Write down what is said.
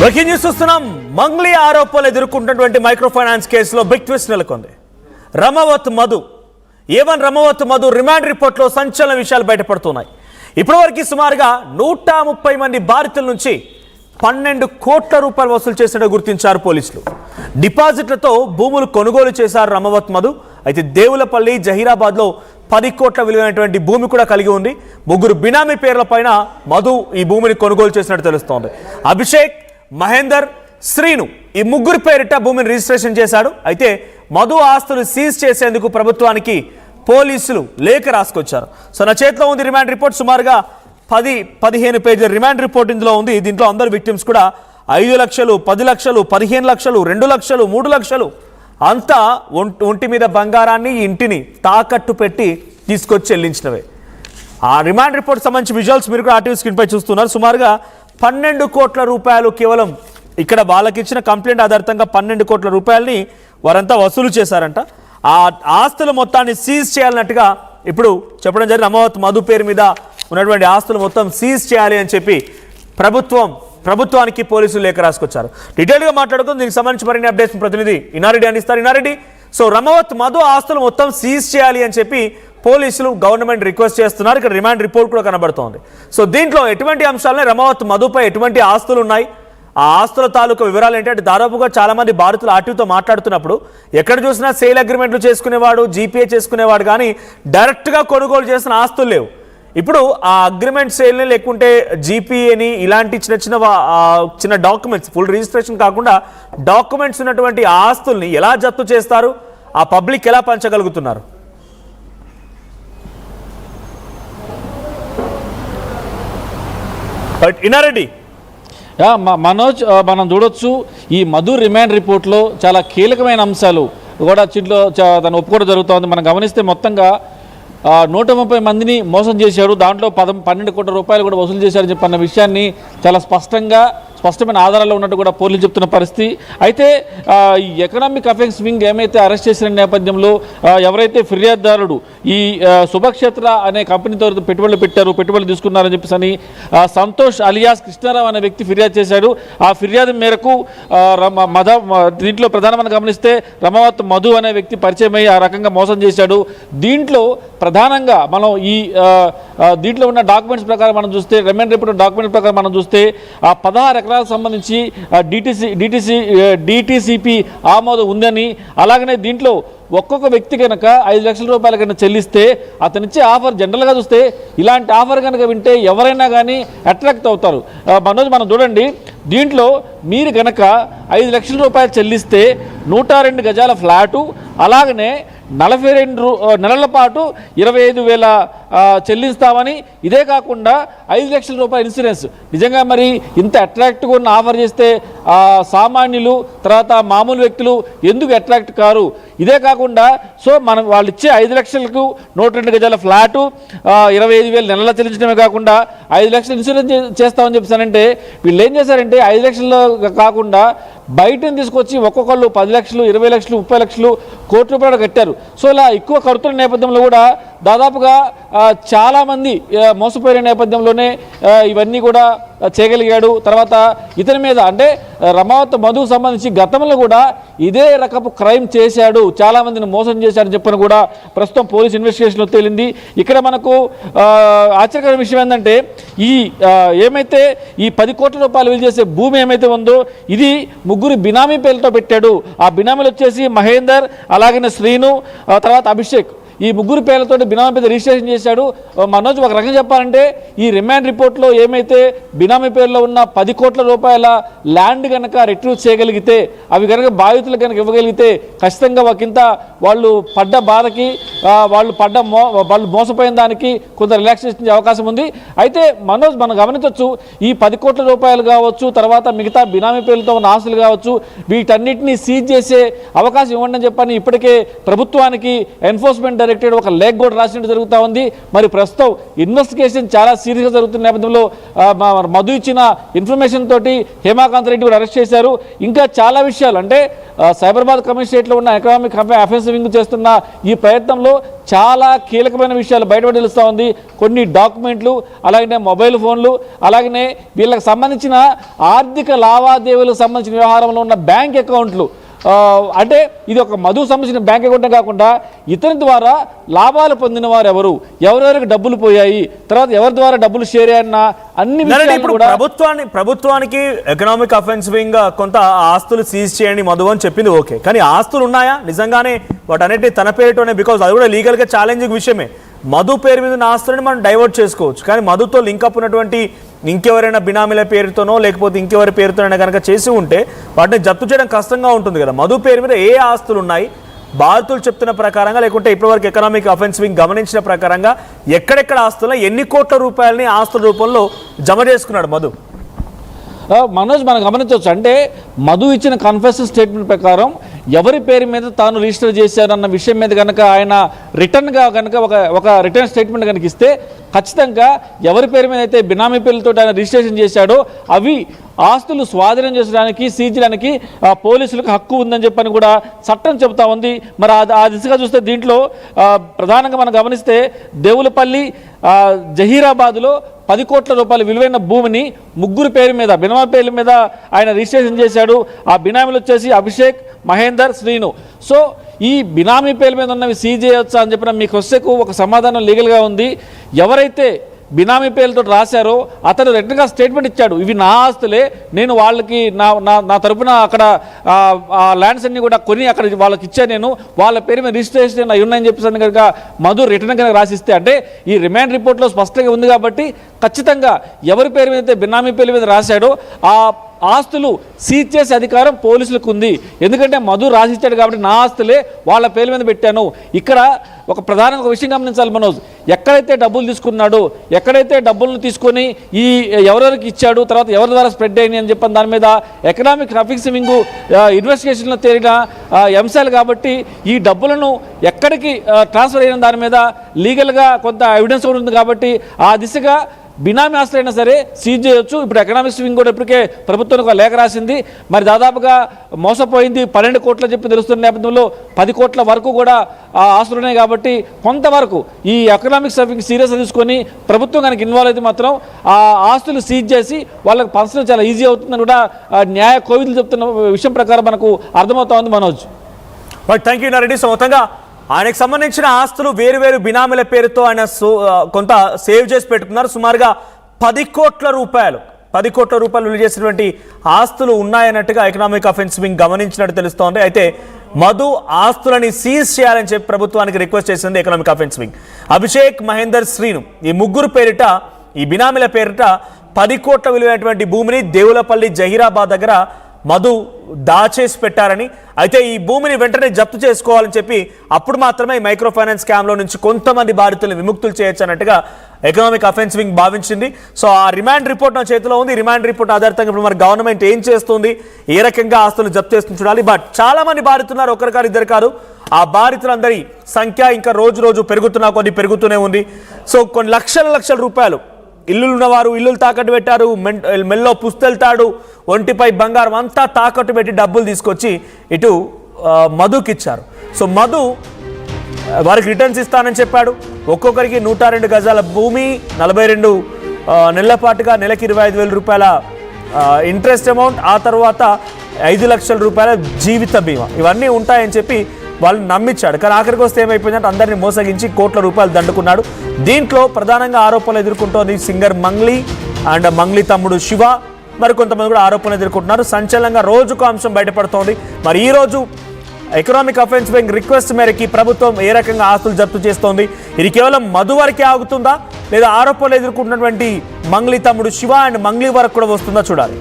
Breaking news చూస్తున్నాం. మంగ్లీ ఆరోపణలు ఎదుర్కొంటున్నటువంటి మైక్రో ఫైనాన్స్ కేసులో బిగ్ ట్విస్ట్ నెలకొంది. రమవత్ మధు రిమాండ్ రిపోర్ట్లో సంచలన విషయాలు బయటపడుతున్నాయి. ఇప్పటివరకు సుమారుగా 130 మంది బాధితుల నుంచి 12 కోట్ల రూపాయలు వసూలు చేసినట్టు గుర్తించారు పోలీసులు. డిపాజిట్లతో భూములు కొనుగోలు చేశారు రమవత్ మధు. అయితే దేవులపల్లి, జహీరాబాద్లో 10 కోట్ల విలువైనటువంటి భూమి కూడా కలిగి ఉంది. 3 బినామీ పేర్ల పైన మధు ఈ భూమిని కొనుగోలు చేసినట్టు తెలుస్తోంది. అభిషేక్, మహేందర్, శ్రీను ఈ 3 పేరిట భూమిని రిజిస్ట్రేషన్ చేశాడు. అయితే మధు ఆస్తులు సీజ్ చేసేందుకు ప్రభుత్వానికి పోలీసులు లేఖ రాసుకొచ్చారు. సో నా చేతిలో ఉంది రిమాండ్ రిపోర్ట్. సుమారుగా 10-15 పేజీల రిమాండ్ రిపోర్ట్ ఇందులో ఉంది. దీంట్లో అందరు విక్టిమ్స్ కూడా 5 లక్షలు, 10 లక్షలు, 15 లక్షలు, 2 లక్షలు, 3 లక్షలు అంతా ఒంటి మీద బంగారాన్ని, ఇంటిని తాకట్టు పెట్టి తీసుకొచ్చి చెల్లించినవే. ఆ రిమాండ్ రిపోర్ట్ సంబంధించి విజువల్స్ మీరు కూడా ఆర్టీవీ స్క్రీన్ పై చూస్తున్నారు. సుమారుగా 12 కోట్ల రూపాయలు కేవలం ఇక్కడ వాళ్ళకి ఇచ్చిన కంప్లైంట్ ఆధారితంగా 12 కోట్ల రూపాయలని వారంతా వసూలు చేశారంట. ఆ ఆస్తుల మొత్తాన్ని సీజ్ చేయాలన్నట్టుగా ఇప్పుడు చెప్పడం జరిగింది. రమవత్ మధు పేరు మీద ఉన్నటువంటి ఆస్తులు మొత్తం సీజ్ చేయాలి అని చెప్పి ప్రభుత్వానికి పోలీసులు లేఖ రాసుకొచ్చారు. డీటెయిల్గా మాట్లాడుకుంటూ దీనికి సంబంధించి మరిన్ని అప్డేట్స్ ప్రతినిధి ఇనారెడ్డి అందిస్తారు. ఇనారెడ్డి, సో రమవత్ మధు ఆస్తులు మొత్తం సీజ్ చేయాలి అని చెప్పి పోలీసులు గవర్నమెంట్ రిక్వెస్ట్ చేస్తున్నారు. ఇక్కడ రిమాండ్ రిపోర్ట్ కూడా కనబడుతోంది. సో దీంట్లో ఎటువంటి అంశాలని, రమవత్ మధుపై ఎటువంటి ఆస్తులు ఉన్నాయి, ఆ ఆస్తుల తాలూకా వివరాలు ఏంటంటే దాదాపుగా చాలా మంది బాధితులు ఆర్టీవీతో మాట్లాడుతున్నప్పుడు ఎక్కడ చూసినా సేల్ అగ్రిమెంట్లు చేసుకునేవాడు, జీపీఏ చేసుకునేవాడు, కానీ డైరెక్ట్గా కొనుగోలు చేసిన ఆస్తులు లేవు. ఇప్పుడు ఆ అగ్రిమెంట్ సేల్ని లేకుంటే జీపీఏని ఇలాంటి చిన్న డాక్యుమెంట్స్, ఫుల్ రిజిస్ట్రేషన్ కాకుండా డాక్యుమెంట్స్ ఉన్నటువంటి ఆస్తుల్ని ఎలా జప్తు చేస్తారు, ఆ పబ్లిక్ ఎలా పంచగలుగుతున్నారు? ఇనారెడ్డి, మనోజ్, మనం చూడొచ్చు ఈ మధు రిమాండ్ రిపోర్ట్లో చాలా కీలకమైన అంశాలు కూడా చిట్లో తను ఒప్పుకోవడం జరుగుతోంది. మనం గమనిస్తే మొత్తంగా 130 మందిని మోసం చేశారు, దాంట్లో 12 కోట్ల రూపాయలు కూడా వసూలు చేశారని చెప్పన్న విషయాన్ని చాలా స్పష్టమైన ఆధారాలు ఉన్నట్టు కూడా పోలీసులు చెప్తున్న పరిస్థితి. అయితే ఈ ఎకనామిక్ అఫెన్స్ వింగ్ ఏమైతే అరెస్ట్ చేసిన నేపథ్యంలో ఎవరైతే ఫిర్యాదుదారుడు ఈ శుభక్షేత్ర అనే కంపెనీతో పెట్టుబడులు తీసుకున్నారని చెప్పేసి సంతోష్ అలియాస్ కృష్ణారావు అనే వ్యక్తి ఫిర్యాదు చేశాడు. ఆ ఫిర్యాదు మేరకు దీంట్లో ప్రధానమైన గమనిస్తే రమవత్ మధు అనే వ్యక్తి పరిచయం అయ్యి ఆ రకంగా మోసం చేశాడు. దీంట్లో ప్రధానంగా మనం దీంట్లో ఉన్న డాక్యుమెంట్స్ ప్రకారం మనం చూస్తే, రిమాండ్ రిపోర్ట్ డాక్యుమెంట్ ప్రకారం మనం చూస్తే ఆ 16 ఎకరాలకు సంబంధించి డిటిసిపి ఆమోదం ఉందని, అలాగనే దీంట్లో ఒక్కొక్క వ్యక్తి కనుక 5 లక్షల రూపాయల కన్నా చెల్లిస్తే అతనిచ్చే ఆఫర్ జనరల్గా చూస్తే ఇలాంటి ఆఫర్ కనుక వింటే ఎవరైనా కానీ అట్రాక్ట్ అవుతారు. మనోజ్, మనం చూడండి, దీంట్లో మీరు కనుక 5 లక్షల రూపాయలు చెల్లిస్తే 102 గజాల ఫ్లాటు, అలాగనే 42 నెలల పాటు 25,000 చెల్లిస్తామని, ఇదే కాకుండా 5 లక్షల రూపాయల ఇన్సూరెన్స్. నిజంగా మరి ఇంత అట్రాక్ట్గా ఉన్న ఆఫర్ చేస్తే సామాన్యులు, తర్వాత మామూలు వ్యక్తులు ఎందుకు అట్రాక్ట్ కారు? ఇదే కాకుండా సో వాళ్ళు ఇచ్చే 5 లక్షలకు 102 గజాల ఫ్లాటు, 25,000 నెలల చెల్లించడమే కాకుండా 5 లక్షలు ఇన్సూరెన్స్ చేస్తామని చెప్పానంటే వీళ్ళు ఏం చేశారంటే 5 లక్షలు కాకుండా బయటని తీసుకొచ్చి ఒక్కొక్కళ్ళు 10 లక్షలు, 20 లక్షలు, 30 లక్షలు, కోటి రూపాయలు కట్టారు. సో ఇలా ఎక్కువ కడుతున్న నేపథ్యంలో కూడా దాదాపుగా చాలామంది మోసపోయిన నేపథ్యంలోనే ఇవన్నీ కూడా చేయగలిగాడు. తర్వాత ఇతని మీద అంటే రమవత్ మధుకు సంబంధించి గతంలో కూడా ఇదే రకపు క్రైమ్ చేశాడు, చాలామందిని మోసం చేశాడని చెప్పని కూడా ప్రస్తుతం పోలీస్ ఇన్వెస్టిగేషన్లో తేలింది. ఇక్కడ మనకు ఆశ్చర్యకరమైన విషయం ఏంటంటే ఏమైతే ఈ 10 కోట్ల రూపాయలు విలువ చేసే భూమి ఏమైతే ఉందో ఇది 3 బినామీ పేర్లతో పెట్టాడు. ఆ బినామీలు వచ్చేసి మహేందర్, అలాగనే శ్రీను, తర్వాత అభిషేక్. ఈ 3 పేర్లతో బినామీ పేరు రిజిస్ట్రేషన్ చేశాడు. మనోజ్, ఒక రకంగా చెప్పాలంటే ఈ రిమాండ్ రిపోర్ట్లో ఏమైతే బినామీ పేరులో ఉన్న 10 కోట్ల రూపాయల ల్యాండ్ కనుక రిట్రీవ్ చేయగలిగితే, అవి కనుక బాధితులు కనుక ఇవ్వగలిగితే ఖచ్చితంగా ఒకంత వాళ్ళు పడ్డ బాధకి, వాళ్ళు మోసపోయిన దానికి కొంత రిలాక్సేషన్ అవకాశం ఉంది. అయితే మనోజ్, మనం గమనించవచ్చు ఈ 10 కోట్ల రూపాయలు కావచ్చు, తర్వాత మిగతా బినామీ పేర్లతో ఉన్న ఆస్తులు కావచ్చు, వీటన్నిటినీ సీజ్ చేసే అవకాశం ఇవ్వండి అని చెప్పని ఇప్పటికే ప్రభుత్వానికి ఎన్ఫోర్స్మెంట్ డైరెక్టరేట్ ఒక లేఖ కూడా రాసినట్టు జరుగుతూ ఉంది. మరి ప్రస్తుతం ఇన్వెస్టిగేషన్ చాలా సీరియస్గా జరుగుతున్న నేపథ్యంలో మధు ఇచ్చిన ఇన్ఫర్మేషన్ తోటి హేమాకాంత్ రెడ్డి కూడా అరెస్ట్ చేశారు. ఇంకా చాలా విషయాలు అంటే సైబరాబాద్ కమిషనరేట్లో ఉన్న ఎకనామిక్ అఫెన్స్ వింగ్ చేస్తున్న ఈ ప్రయత్నంలో చాలా కీలకమైన విషయాలు బయటపడి తెలుస్తూ ఉంది. కొన్ని డాక్యుమెంట్లు, అలాగే మొబైల్ ఫోన్లు, అలాగనే వీళ్ళకి సంబంధించిన ఆర్థిక లావాదేవీలకు సంబంధించిన వ్యవహారంలో ఉన్న బ్యాంక్ అకౌంట్లు, అంటే ఇది ఒక మధుకు సంబంధించిన బ్యాంక్ అకౌంటే కాకుండా ఇతని ద్వారా లాభాలు పొందిన వారు ఎవరెవరికి డబ్బులు పోయాయి, తర్వాత ఎవరి ద్వారా డబ్బులు షేర్ అయ్యాయన్న అన్ని విషయాలు కూడా ప్రభుత్వానికి ఎకనామిక్ అఫెన్స్ వింగ్ కొంత ఆస్తులు సీజ్ చేయండి మధు అని చెప్పింది. ఓకే, కానీ ఆస్తులు ఉన్నాయా నిజంగానే వాటన్నిటి తన పేరుతోనే? బికాజ్ అది కూడా లీగల్గా ఛాలెంజింగ్ విషయమే. మధు పేరు మీద ఉన్న ఆస్తులని మనం డైవర్ట్ చేసుకోవచ్చు, కానీ మధుతో లింకప్ ఉన్నటువంటి ఇంకెవరైనా బినామీల పేరుతోనో లేకపోతే ఇంకెవరి పేరుతోనైనా కనుక చేసి ఉంటే వాటిని జప్తు చేయడం కష్టంగా ఉంటుంది కదా. మధు పేరు మీద ఏ ఆస్తులు ఉన్నాయి, బాధితులు చెప్తున్న ప్రకారంగా లేకుంటే ఇప్పటివరకు ఎకనామిక్ అఫెన్స్ వింగ్ గమనించిన ప్రకారంగా ఎక్కడెక్కడ ఆస్తులు, ఎన్ని కోట్ల రూపాయలని ఆస్తుల రూపంలో జమ చేసుకున్నాడు మధు? మనోజ్, మనం గమనించవచ్చు. అంటే మధు ఇచ్చిన కన్ఫెషన్ స్టేట్మెంట్ ప్రకారం ఎవరి పేరు మీద తాను రిజిస్టర్ చేశారన్న విషయం మీద కనుక ఆయన రిటర్న్గా కనుక ఒక రిటర్న్ స్టేట్మెంట్ కనుక ఇస్తే ఖచ్చితంగా ఎవరి పేరు మీద అయితే బినామీ పేర్లతో ఆయన రిజిస్ట్రేషన్ చేశాడో అవి ఆస్తులు స్వాధీనం చేసడానికి, సీజ్ చేయడానికి పోలీసులకు హక్కు ఉందని చెప్పని కూడా చట్టం చెబుతా ఉంది. మరి ఆ దిశగా చూస్తే దీంట్లో ప్రధానంగా మనం గమనిస్తే దేవులపల్లి జహీరాబాద్లో 10 కోట్ల రూపాయల విలువైన భూమిని ముగ్గురు పేరు మీద, బినామీ పేర్ల మీద ఆయన రిజిస్ట్రేషన్ చేశాడు. ఆ బినామీలు వచ్చేసి అభిషేక్, మహేందర్, శ్రీను. సో ఈ బినామీ పేర్ల మీద ఉన్నవి సీజ్ చేయవచ్చా అని చెప్పిన మీ క్వశ్చన్కు ఒక సమాధానం లీగల్గా ఉంది. ఎవరైతే బినామీ పేర్లతో రాశారో అతను రిటర్న్గా స్టేట్మెంట్ ఇచ్చాడు, ఇవి నా ఆస్తులే, నేను వాళ్ళకి నా తరపున అక్కడ ల్యాండ్స్ అన్ని కూడా కొని అక్కడ వాళ్ళకి ఇచ్చాను, నేను వాళ్ళ పేరు మీద రిజిస్ట్రేషన్ అయి ఉన్నాయని చెప్పేసి కనుక మధు రిటర్న్ కనుక రాసిస్తే, అంటే ఈ రిమాండ్ రిపోర్ట్లో స్పష్టంగా ఉంది కాబట్టి ఖచ్చితంగా ఎవరి పేరు మీద అయితే బినామీ పేర్ల మీద రాశాడో ఆ ఆస్తులు సీజ్ చేసే అధికారం పోలీసులకు ఉంది. ఎందుకంటే మధు రాసిచ్చాడు కాబట్టి నా ఆస్తులే వాళ్ళ పేర్ల మీద పెట్టాను. ఇక్కడ ఒక ప్రధానంగా ఒక విషయం గమనించాలి మనోజ్, ఎక్కడైతే డబ్బులు తీసుకున్నాడో, ఎక్కడైతే డబ్బులను తీసుకొని ఈ ఎవరెవరికి ఇచ్చాడు, తర్వాత ఎవరి ద్వారా స్ప్రెడ్ అయ్యింది అని చెప్పిన దాని మీద ఎకనామిక్ అఫెన్స్ వింగ్ ఇన్వెస్టిగేషన్లో తేలిన అంశాలు కాబట్టి ఈ డబ్బులను ఎక్కడికి ట్రాన్స్ఫర్ అయిన దాని మీద లీగల్గా కొంత ఎవిడెన్స్ కూడా ఉంది కాబట్టి ఆ దిశగా బినామీ ఆస్తులు అయినా సరే సీజ్ చేయొచ్చు. ఇప్పుడు ఎకనామిక్స్ వింగ్ కూడా ఇప్పటికే ప్రభుత్వానికి ఒక లేఖ రాసింది. మరి దాదాపుగా మోసపోయింది 12 కోట్ల చెప్పి తెలుస్తున్న నేపథ్యంలో 10 కోట్ల వరకు కూడా ఆ ఆస్తులు ఉన్నాయి కాబట్టి కొంతవరకు ఈ ఎకనామిక్స్ వింగ్ సీరియస్గా తీసుకొని ప్రభుత్వం కనుక ఇన్వాల్వ్ అయితే మాత్రం ఆ ఆస్తులు సీజ్ చేసి వాళ్ళకి పంచడం చాలా ఈజీ అవుతుందని కూడా న్యాయ కోవిదులు చెప్తున్న విషయం ప్రకారం మనకు అర్థమవుతా ఉంది Manoj. Thank you Nareddy. So మొత్తంగా ఆయనకు సంబంధించిన ఆస్తులు వేరు బినామీల పేరుతో ఆయన కొంత సేవ్ చేసి పెట్టుకున్నారు. సుమారుగా 10 కోట్ల రూపాయలు విలువ చేసినటువంటి ఆస్తులు ఉన్నాయన్నట్టుగా ఎకనామిక్ అఫెన్స్ వింగ్ గమనించినట్టు తెలుస్తోంది. అయితే మధు ఆస్తులని సీజ్ చేయాలని చెప్పి ప్రభుత్వానికి రిక్వెస్ట్ చేసింది economic offence wing. Abhishek, Mahender, Srinu ఈ ముగ్గురు పేరిట, ఈ బినామీల పేరిట 10 కోట్ల విలువైనటువంటి భూమిని దేవులపల్లి జహీరాబాద్ దగ్గర మధు దాచేసి పెట్టారని, అయితే ఈ భూమిని వెంటనే జప్తు చేసుకోవాలని చెప్పి అప్పుడు మాత్రమే మైక్రో ఫైనాన్స్ స్కామ్లో నుంచి కొంతమంది బాధితులను విముక్తులు చేయొచ్చు అన్నట్టుగా ఎకనామిక్ అఫెన్స్ వింగ్ భావించింది. సో ఆ రిమాండ్ రిపోర్ట్ నా చేతిలో ఉంది. రిమాండ్ రిపోర్ట్ ఆధారితంగా ఇప్పుడు మరి గవర్నమెంట్ ఏం చేస్తుంది, ఏ రకంగా ఆస్తులు జప్తు చేస్తుంది చూడాలి. బట్ చాలా మంది బాధితున్నారు, ఒకరు కాదు ఇద్దరు కాదు. ఆ బాధితులందరి సంఖ్య ఇంకా రోజు పెరుగుతూనే ఉంది. సో కొన్ని లక్షల రూపాయలు ఇల్లులు ఉన్నవారు ఇల్లులు తాకట్టు పెట్టారు, మెల్లో పుస్తెళ్తాడు, ఒంటిపై బంగారం అంతా తాకట్టు పెట్టి డబ్బులు తీసుకొచ్చి ఇటు మధుకి ఇచ్చారు. సో మధు వారికి రిటర్న్స్ ఇస్తానని చెప్పాడు. ఒక్కొక్కరికి 102 గజాల భూమి, 42 నెలల పాటుగా నెలకి 25,000 రూపాయల ఇంట్రెస్ట్ అమౌంట్, ఆ తర్వాత 5 లక్షల రూపాయల జీవిత బీమా, ఇవన్నీ ఉంటాయని చెప్పి వాళ్ళని నమ్మించాడు. కానీ ఆఖరికి వస్తే ఏమైపోయిందంటే అందరినీ మోసగించి కోట్ల రూపాయలు దండుకున్నాడు. దీంట్లో ప్రధానంగా ఆరోపణలు ఎదుర్కొంటోంది సింగర్ మంగ్లీ అండ్ మంగ్లీ తమ్ముడు శివ, మరికొంతమంది కూడా ఆరోపణలు ఎదుర్కొంటున్నారు. సంచలనంగా రోజుకు అంశం బయటపడుతోంది. మరి ఈ రోజు ఎకనామిక్ అఫెన్స్ వింగ్ రిక్వెస్ట్ మేరకి ప్రభుత్వం ఏ రకంగా ఆస్తులు జప్తు చేస్తోంది, ఇది కేవలం మధు వరకే ఆగుతుందా లేదా ఆరోపణలు ఎదుర్కొంటున్నటువంటి మంగ్లీ తమ్ముడు శివ అండ్ మంగ్లీ వరకు కూడా వస్తుందా చూడాలి.